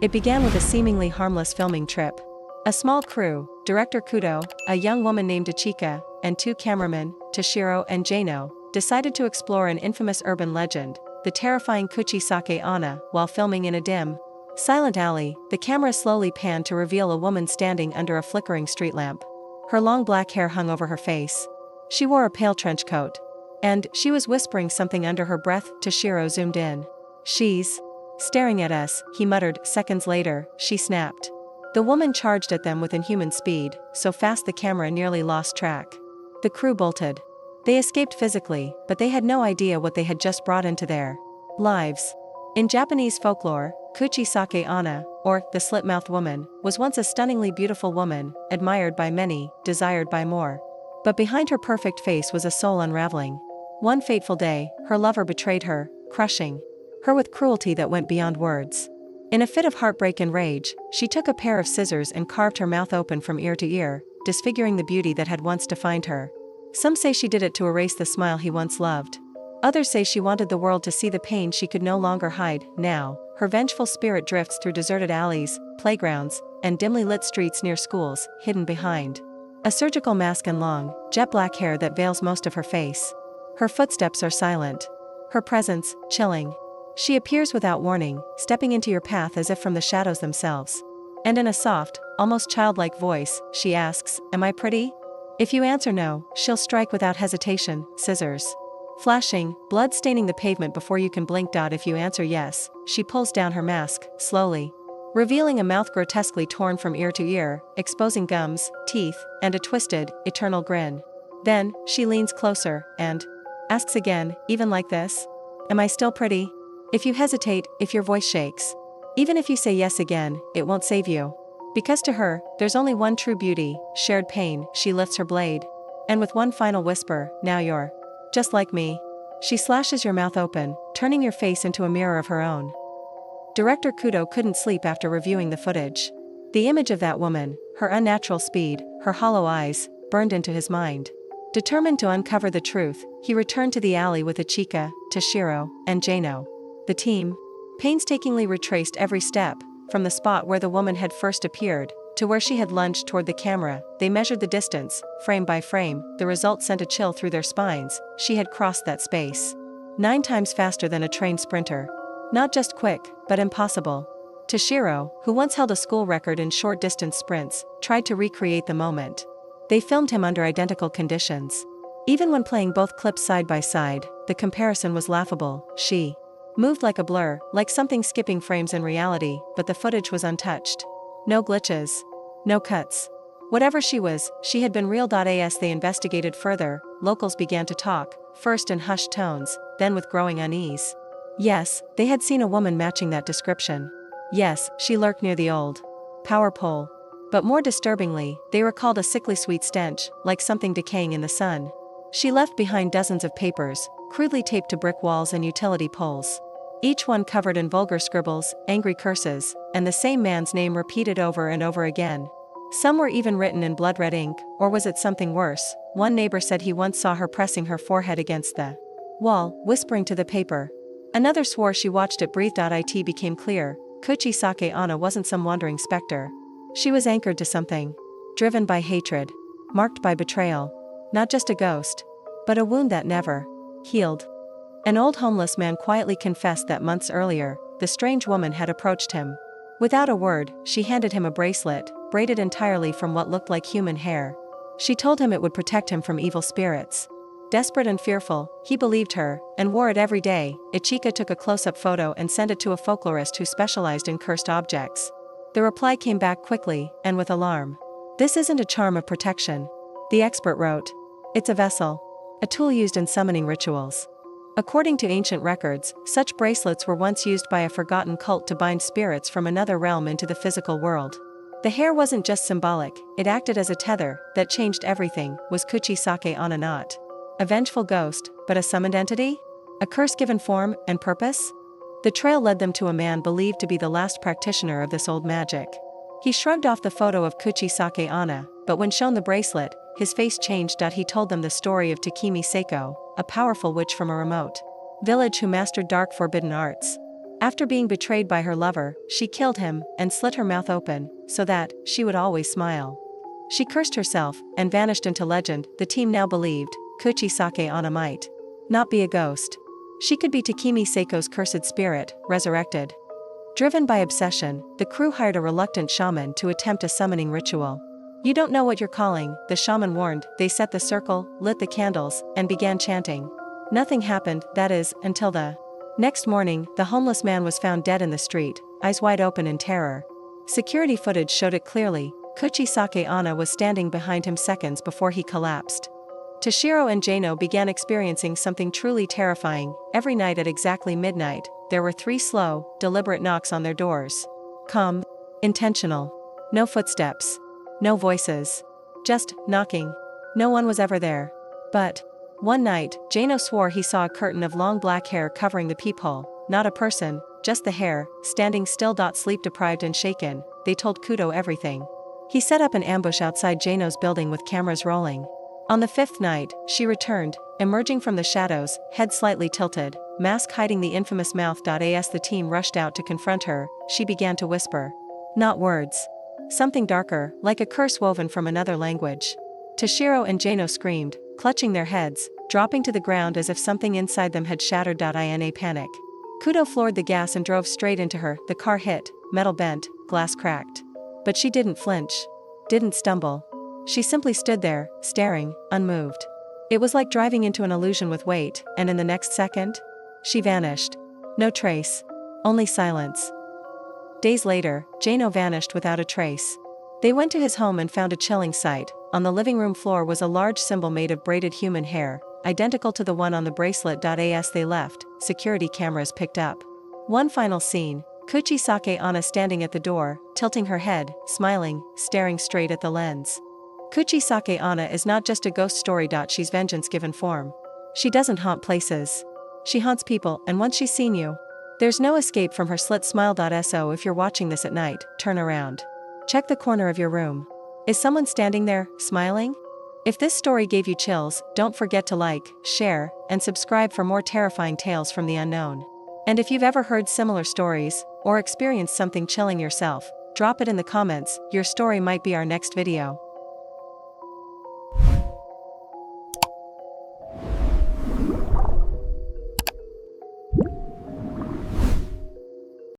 It began with a seemingly harmless filming trip. A small crew, director Kudo, a young woman named Ichika, and two cameramen, Toshiro and Jano, decided to explore an infamous urban legend, the terrifying Kuchisake Onna, while filming in a dim, silent alley. The camera slowly panned to reveal a woman standing under a flickering street lamp. Her long black hair hung over her face. She wore a pale trench coat. And she was whispering something under her breath. Toshiro zoomed in. "She's staring at us," he muttered. Seconds later, she snapped. The woman charged at them with inhuman speed, so fast the camera nearly lost track. The crew bolted. They escaped physically, but they had no idea what they had just brought into their lives. In Japanese folklore, Kuchisake Onna, or the Slit-Mouthed Woman, was once a stunningly beautiful woman, admired by many, desired by more. But behind her perfect face was a soul unraveling. One fateful day, her lover betrayed her, crushing her with cruelty that went beyond words. In a fit of heartbreak and rage, she took a pair of scissors and carved her mouth open from ear to ear, disfiguring the beauty that had once defined her. Some say she did it to erase the smile he once loved. Others say she wanted the world to see the pain she could no longer hide. Now, her vengeful spirit drifts through deserted alleys, playgrounds, and dimly lit streets near schools, hidden behind a surgical mask and long, jet-black hair that veils most of her face. Her footsteps are silent. Her presence, chilling. She appears without warning, stepping into your path as if from the shadows themselves. And in a soft, almost childlike voice, she asks, "Am I pretty?" If you answer no, she'll strike without hesitation, scissors flashing, blood staining the pavement before you can blink. If you answer yes, she pulls down her mask, slowly, revealing a mouth grotesquely torn from ear to ear, exposing gums, teeth, and a twisted, eternal grin. Then, she leans closer, and asks again, even like this, "Am I still pretty?" If you hesitate, if your voice shakes, even if you say yes again, it won't save you. Because to her, there's only one true beauty, shared pain. She lifts her blade. And with one final whisper, "Now you're just like me," she slashes your mouth open, turning your face into a mirror of her own. Director Kudo couldn't sleep after reviewing the footage. The image of that woman, her unnatural speed, her hollow eyes, burned into his mind. Determined to uncover the truth, he returned to the alley with Ichika, Toshiro, and Jano. The team painstakingly retraced every step, from the spot where the woman had first appeared, to where she had lunged toward the camera. They measured the distance, frame by frame. The result sent a chill through their spines. She had crossed that space 9 times faster than a trained sprinter. Not just quick, but impossible. Toshiro, who once held a school record in short-distance sprints, tried to recreate the moment. They filmed him under identical conditions. Even when playing both clips side by side, the comparison was laughable. She moved like a blur, like something skipping frames in reality, but the footage was untouched. No glitches. No cuts. Whatever she was, she had been real. As they investigated further, locals began to talk, first in hushed tones, then with growing unease. Yes, they had seen a woman matching that description. Yes, she lurked near the old power pole. But more disturbingly, they recalled a sickly sweet stench, like something decaying in the sun. She left behind dozens of papers, crudely taped to brick walls and utility poles. Each one covered in vulgar scribbles, angry curses, and the same man's name repeated over and over again. Some were even written in blood-red ink, or was it something worse? One neighbor said he once saw her pressing her forehead against the wall, whispering to the paper. Another swore she watched it breathe. It became clear, Kuchisake Onna wasn't some wandering specter. She was anchored to something. Driven by hatred. Marked by betrayal. Not just a ghost. But a wound that never healed. An old homeless man quietly confessed that months earlier, the strange woman had approached him. Without a word, she handed him a bracelet, braided entirely from what looked like human hair. She told him it would protect him from evil spirits. Desperate and fearful, he believed her, and wore it every day. Ichika took a close-up photo and sent it to a folklorist who specialized in cursed objects. The reply came back quickly, and with alarm. "This isn't a charm of protection," the expert wrote. "It's a vessel. A tool used in summoning rituals." According to ancient records, such bracelets were once used by a forgotten cult to bind spirits from another realm into the physical world. The hair wasn't just symbolic, it acted as a tether that changed everything. Was Kuchisake Onna not a vengeful ghost, but a summoned entity? A curse given form and purpose? The trail led them to a man believed to be the last practitioner of this old magic. He shrugged off the photo of Kuchisake Onna, but when shown the bracelet, his face changed. He told them the story of Takemi Seiko, a powerful witch from a remote village who mastered dark forbidden arts. After being betrayed by her lover, she killed him and slit her mouth open, so that she would always smile. She cursed herself and vanished into legend. The team now believed Kuchisake Onna might not be a ghost. She could be Takemi Seiko's cursed spirit, resurrected. Driven by obsession, the crew hired a reluctant shaman to attempt a summoning ritual. "You don't know what you're calling," the shaman warned. They set the circle, lit the candles, and began chanting. Nothing happened, that is, until the next morning. The homeless man was found dead in the street, eyes wide open in terror. Security footage showed it clearly. Kuchisake Onna was standing behind him seconds before he collapsed. Toshiro and Jano began experiencing something truly terrifying. Every night at exactly midnight, there were 3 slow, deliberate knocks on their doors. Calm, intentional. No footsteps. No voices. Just knocking. No one was ever there. But one night, Jano swore he saw a curtain of long black hair covering the peephole. Not a person, just the hair, standing still. Sleep-deprived and shaken, they told Kudo everything. He set up an ambush outside Jano's building with cameras rolling. On the 5th night, she returned, emerging from the shadows, head slightly tilted, mask hiding the infamous mouth. As the team rushed out to confront her, she began to whisper. Not words. Something darker, like a curse woven from another language. Toshiro and Jano screamed, clutching their heads, dropping to the ground as if something inside them had shattered. In a panic, Kudo floored the gas and drove straight into her. The car hit, metal bent, glass cracked. But she didn't flinch. Didn't stumble. She simply stood there, staring, unmoved. It was like driving into an illusion with weight, and in the next second, she vanished. No trace. Only silence. Days later, Jano vanished without a trace. They went to his home and found a chilling sight. On the living room floor was a large symbol made of braided human hair, identical to the one on the bracelet. As they left, security cameras picked up one final scene. Kuchisake Onna standing at the door, tilting her head, smiling, staring straight at the lens. Kuchisake Onna is not just a ghost story. She's vengeance given form. She doesn't haunt places. She haunts people, and once she's seen you, there's no escape from her slit smile. So if you're watching this at night, turn around. Check the corner of your room. Is someone standing there, smiling? If this story gave you chills, don't forget to like, share, and subscribe for more terrifying tales from the unknown. And if you've ever heard similar stories, or experienced something chilling yourself, drop it in the comments. Your story might be our next video.